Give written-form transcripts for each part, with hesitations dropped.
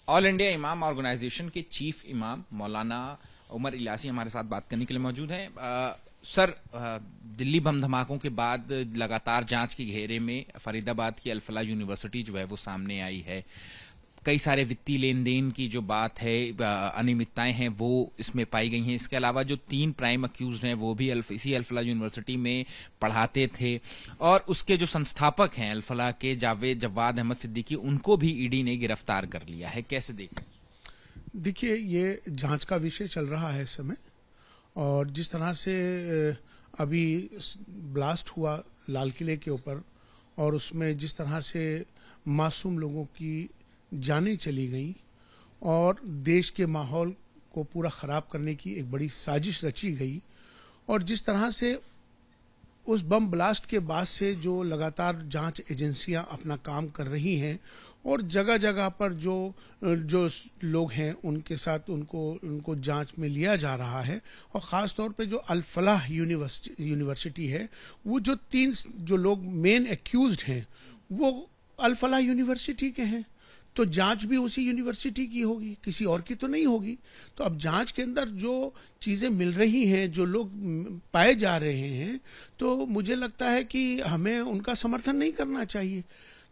All India इमाम organisation के chief इमाम मौलाना उमर इलियासी हमारे साथ बात करने के लिए मौजूद हैं। सर, दिल्ली बम धमाकों के बाद लगातार जांच के घेरे में फरीदाबाद की अल-फलाह यूनिवर्सिटी जो है वो सामने आई है। कई सारे वित्तीय लेन देन की जो बात है, अनियमितताएं हैं, वो इसमें पाई गई हैं। इसके अलावा जो 3 प्राइम अक्यूज हैं वो भी इसी अल-फलाह यूनिवर्सिटी में पढ़ाते थे, और उसके जो संस्थापक हैं अल-फलाह के जवाद अहमद सिद्दीकी, उनको भी ईडी ने गिरफ्तार कर लिया है। कैसे देखें? देखिए, ये जांच का विषय चल रहा है इस समय, और जिस तरह से अभी ब्लास्ट हुआ लाल किले के ऊपर, और उसमें जिस तरह से मासूम लोगों की जानें चली गई और देश के माहौल को पूरा खराब करने की एक बड़ी साजिश रची गई, और जिस तरह से उस बम ब्लास्ट के बाद से जो लगातार जांच एजेंसियां अपना काम कर रही हैं, और जगह जगह पर जो लोग हैं उनके साथ उनको जांच में लिया जा रहा है, और ख़ास तौर पे जो अल-फलाह यूनिवर्सिटी है, वो जो 3 जो लोग मेन एक्यूज्ड हैं वो अल-फलाह यूनिवर्सिटी के हैं, तो जांच भी उसी यूनिवर्सिटी की होगी, किसी और की तो नहीं होगी। तो अब जांच के अंदर जो चीजें मिल रही हैं, जो लोग पाए जा रहे हैं, तो मुझे लगता है कि हमें उनका समर्थन नहीं करना चाहिए,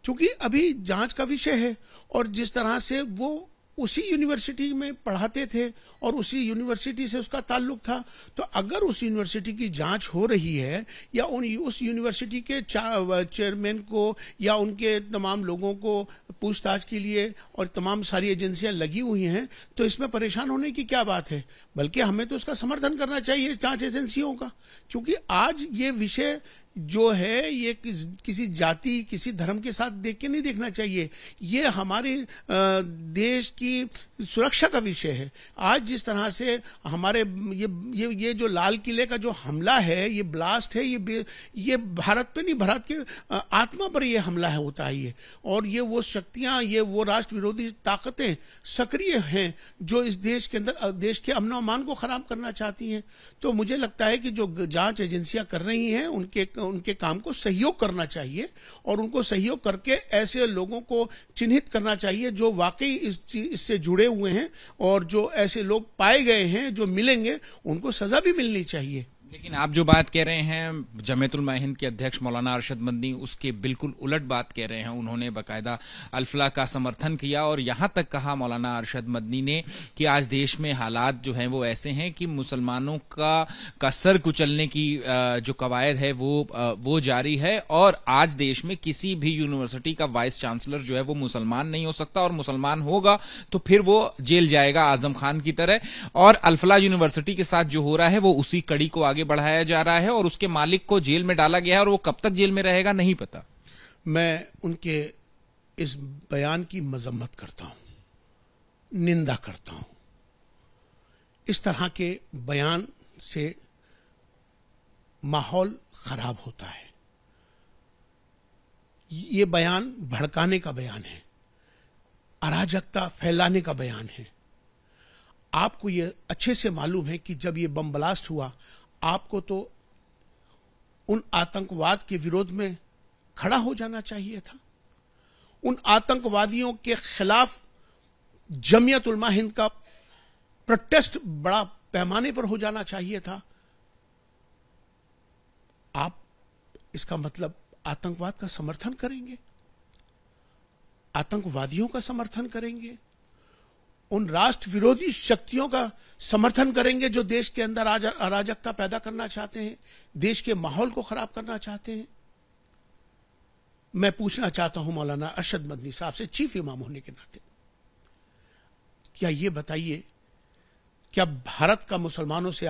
क्योंकि अभी जांच का विषय है, और जिस तरह से वो उसी यूनिवर्सिटी में पढ़ाते थे और उसी यूनिवर्सिटी से उसका ताल्लुक था, तो अगर उस यूनिवर्सिटी की जांच हो रही है, या उस यूनिवर्सिटी के चेयरमैन को या उनके तमाम लोगों को पूछताछ के लिए और तमाम सारी एजेंसियां लगी हुई हैं, तो इसमें परेशान होने की क्या बात है? बल्कि हमें तो उसका समर्थन करना चाहिए जांच एजेंसियों का, क्योंकि आज ये विषय जो है ये किसी जाति, किसी धर्म के साथ देख के नहीं देखना चाहिए। ये हमारे देश की सुरक्षा का विषय है। आज जिस तरह से हमारे ये जो लाल किले का जो हमला है, ये ब्लास्ट है, ये भारत पे नहीं, भारत के आत्मा पर ये हमला है होता है ये, और ये वो शक्तियां, ये वो राष्ट्र विरोधी ताकतें सक्रिय हैं जो इस देश के अंदर देश के अमन अमान को खराब करना चाहती हैं। तो मुझे लगता है कि जो जांच एजेंसियां कर रही हैं उनके काम को सहयोग करना चाहिए, और उनको सहयोग करके ऐसे लोगों को चिन्हित करना चाहिए जो वाकई इससे जुड़े हुए हैं, और जो ऐसे लोग पाए गए हैं जो मिलेंगे उनको सजा भी मिलनी चाहिए। लेकिन आप जो बात कह रहे हैं जमीयतुल उलमा हिंद के अध्यक्ष मौलाना अरशद मदनी, उसके बिल्कुल उलट बात कह रहे हैं। उन्होंने बाकायदा अल-फलाह का समर्थन किया, और यहां तक कहा अरशद मदनी ने कि आज देश में हालात जो हैं वो ऐसे हैं कि मुसलमानों का सर कुचलने की जो कवायद है वो जारी है, और आज देश में किसी भी यूनिवर्सिटी का वाइस चांसलर जो है वो मुसलमान नहीं हो सकता, और मुसलमान होगा तो फिर वो जेल जाएगा आजम खान की तरह। और अल-फलाह यूनिवर्सिटी के साथ जो हो रहा है वो उसी कड़ी को आगे बढ़ाया जा रहा है, और उसके मालिक को जेल में डाला गया है, और वो कब तक जेल में रहेगा नहीं पता। मैं उनके इस बयान की मजम्मत करता हूं, निंदा करता हूं। इस तरह के बयान से माहौल खराब होता है। ये बयान भड़काने का बयान है, अराजकता फैलाने का बयान है। आपको ये अच्छे से मालूम है कि जब ये बम ब्लास्ट हुआ, आपको तो उन आतंकवाद के विरोध में खड़ा हो जाना चाहिए था। उन आतंकवादियों के खिलाफ जमीयत उलमा हिंद का प्रोटेस्ट बड़ा पैमाने पर हो जाना चाहिए था। आप इसका मतलब आतंकवाद का समर्थन करेंगे, आतंकवादियों का समर्थन करेंगे, उन राष्ट्र विरोधी शक्तियों का समर्थन करेंगे जो देश के अंदर अराजकता पैदा करना चाहते हैं, देश के माहौल को खराब करना चाहते हैं। मैं पूछना चाहता हूं मौलाना अरशद मदनी साहब से, चीफ इमाम होने के नाते, क्या ये बताइए, क्या भारत का मुसलमानों से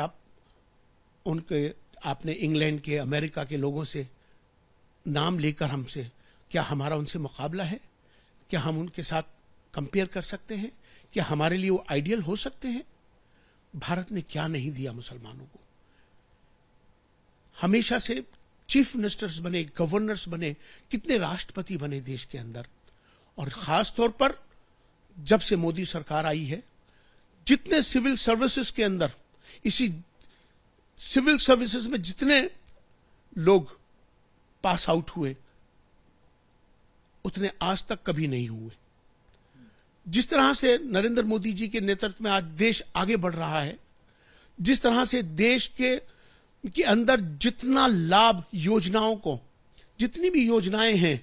आपने इंग्लैंड के, अमेरिका के लोगों से नाम लेकर हमसे, क्या हमारा उनसे मुकाबला है? क्या हम उनके साथ कंपेयर कर सकते हैं? क्या हमारे लिए वो आइडियल हो सकते हैं? भारत ने क्या नहीं दिया मुसलमानों को? हमेशा से चीफ मिनिस्टर्स बने, गवर्नर्स बने, कितने राष्ट्रपति बने देश के अंदर, और खास तौर पर जब से मोदी सरकार आई है, जितने सिविल सर्विसेज के अंदर, इसी सिविल सर्विसेज में जितने लोग पास आउट हुए, उतने आज तक कभी नहीं हुए। जिस तरह से नरेंद्र मोदी जी के नेतृत्व में आज देश आगे बढ़ रहा है, जिस तरह से देश के अंदर जितना लाभ योजनाओं को, जितनी भी योजनाएं हैं,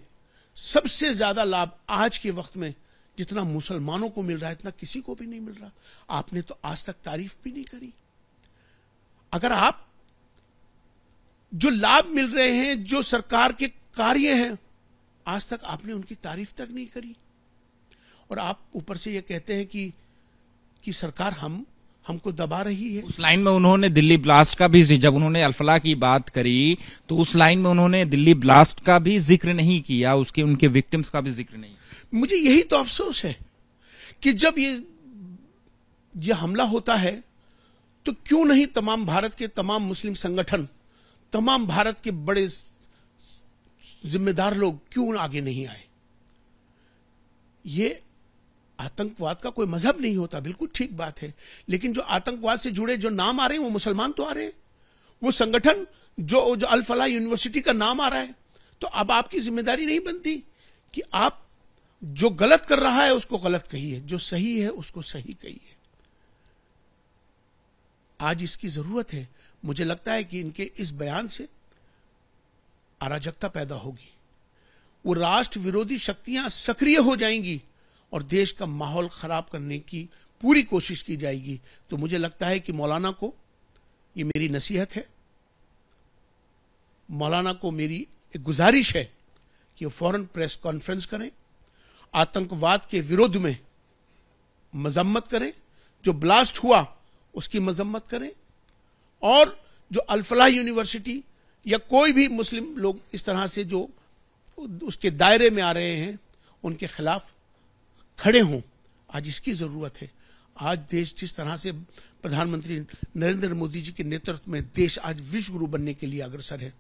सबसे ज्यादा लाभ आज के वक्त में जितना मुसलमानों को मिल रहा है इतना किसी को भी नहीं मिल रहा। आपने तो आज तक तारीफ भी नहीं करी। अगर आप जो लाभ मिल रहे हैं, जो सरकार के कार्य हैं, आज तक आपने उनकी तारीफ तक नहीं करी, और आप ऊपर से ये कहते हैं कि सरकार हमको दबा रही है। उस लाइन में उन्होंने दिल्ली ब्लास्ट का भी, जब उन्होंने अल-फलाह की बात करी तो उस लाइन में उन्होंने दिल्ली ब्लास्ट का भी जिक्र नहीं किया, उसके उनके विक्टिम्स का भी जिक्र नहीं। मुझे यही तो अफसोस है कि जब ये हमला होता है तो क्यों नहीं तमाम भारत के तमाम मुस्लिम संगठन, तमाम भारत के बड़े जिम्मेदार लोग क्यों आगे नहीं आए। ये आतंकवाद का कोई मजहब नहीं होता, बिल्कुल ठीक बात है, लेकिन जो आतंकवाद से जुड़े जो नाम आ रहे हैं वो मुसलमान तो आ रहे हैं। वो संगठन जो अल-फलाह यूनिवर्सिटी का नाम आ रहा है, तो अब आपकी जिम्मेदारी नहीं बनती कि आप जो गलत कर रहा है उसको गलत कहिए, जो सही है उसको सही कहिए। आज इसकी जरूरत है। मुझे लगता है कि इनके इस बयान से अराजकता पैदा होगी, वो राष्ट्र विरोधी शक्तियां सक्रिय हो जाएंगी और देश का माहौल खराब करने की पूरी कोशिश की जाएगी। तो मुझे लगता है कि मौलाना को, ये मेरी नसीहत है, मौलाना को मेरी एक गुजारिश है कि वो फौरन प्रेस कॉन्फ्रेंस करें, आतंकवाद के विरोध में मजम्मत करें, जो ब्लास्ट हुआ उसकी मजम्मत करें, और जो अल-फलाह यूनिवर्सिटी या कोई भी मुस्लिम लोग इस तरह से जो उसके दायरे में आ रहे हैं उनके खिलाफ खड़े हों। आज इसकी जरूरत है। आज देश जिस तरह से प्रधानमंत्री नरेंद्र मोदी जी के नेतृत्व में देश आज विश्व गुरु बनने के लिए अग्रसर है,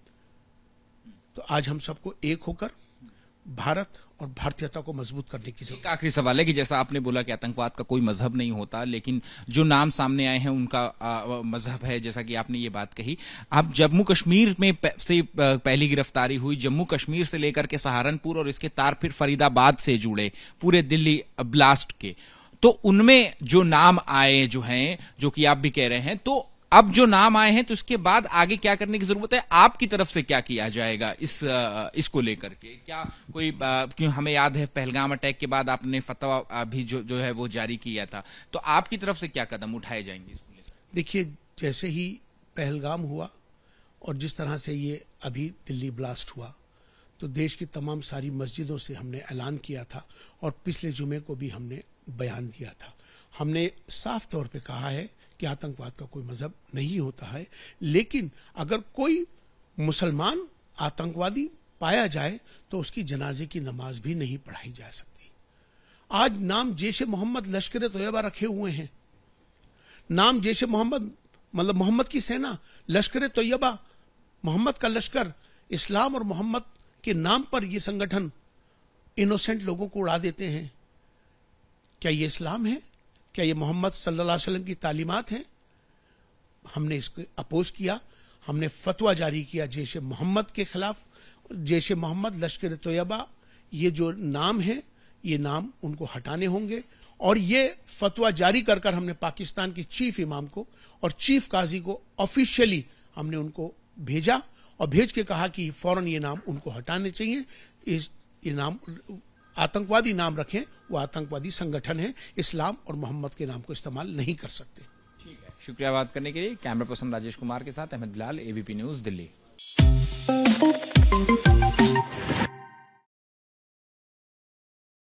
तो आज हम सबको एक होकर भारत और भारतीयता को मजबूत करने की जरूरत। एक आखिरी सवाल है कि जैसा आपने बोला कि आतंकवाद का कोई मजहब नहीं होता, लेकिन जो नाम सामने आए हैं उनका मजहब है, जैसा कि आपने ये बात कही। आप जम्मू कश्मीर में से पहली गिरफ्तारी हुई, जम्मू कश्मीर से लेकर के सहारनपुर और इसके तार फिर फरीदाबाद से जुड़े पूरे दिल्ली ब्लास्ट के, तो उनमें जो नाम आए जो हैं, जो कि आप भी कह रहे हैं, तो अब जो नाम आए हैं तो इसके बाद आगे क्या करने की जरूरत है? आपकी तरफ से क्या किया जाएगा इसको लेकर के? क्या कोई क्यों हमें याद है पहलगाम अटैक के बाद आपने फतवा भी जो है वो जारी किया था, तो आपकी तरफ से क्या कदम उठाए जाएंगे इसको लेकर? देखिए, जैसे ही पहलगाम हुआ और जिस तरह से ये अभी दिल्ली ब्लास्ट हुआ, तो देश की तमाम सारी मस्जिदों से हमने ऐलान किया था और पिछले जुमे को भी हमने बयान दिया था। हमने साफ तौर पे कहा है कि आतंकवाद का कोई मजहब नहीं होता है, लेकिन अगर कोई मुसलमान आतंकवादी पाया जाए तो उसकी जनाजे की नमाज भी नहीं पढ़ाई जा सकती। आज नाम जैश मोहम्मद लश्कर तैयबा रखे हुए हैं, नाम जैश मोहम्मद मतलब मोहम्मद की सेना, लश्कर तैयबा, मोहम्मद का लश्कर, इस्लाम और मोहम्मद के नाम पर यह संगठन इनोसेंट लोगों को उड़ा देते हैं। क्या ये इस्लाम है? क्या ये मोहम्मद सल्लल्लाहु अलैहि वसल्लम की तालीमात हैं? हमने इसको अपोज किया, हमने फतवा जारी किया जैश मोहम्मद के खिलाफ। जैश मोहम्मद, लश्कर तैयबा, ये जो नाम है, ये नाम उनको हटाने होंगे, और ये फतवा जारी कर कर हमने पाकिस्तान के चीफ इमाम को और चीफ काजी को ऑफिशियली हमने उनको भेजा और भेज के कहा कि फौरन ये नाम उनको हटाने चाहिए। ये नाम आतंकवादी नाम रखें, वो आतंकवादी संगठन है, इस्लाम और मोहम्मद के नाम को इस्तेमाल नहीं कर सकते। ठीक है, शुक्रिया बात करने के लिए। कैमरा पर्सन राजेश कुमार के साथ अहमद बिलाल, एबीपी न्यूज, दिल्ली।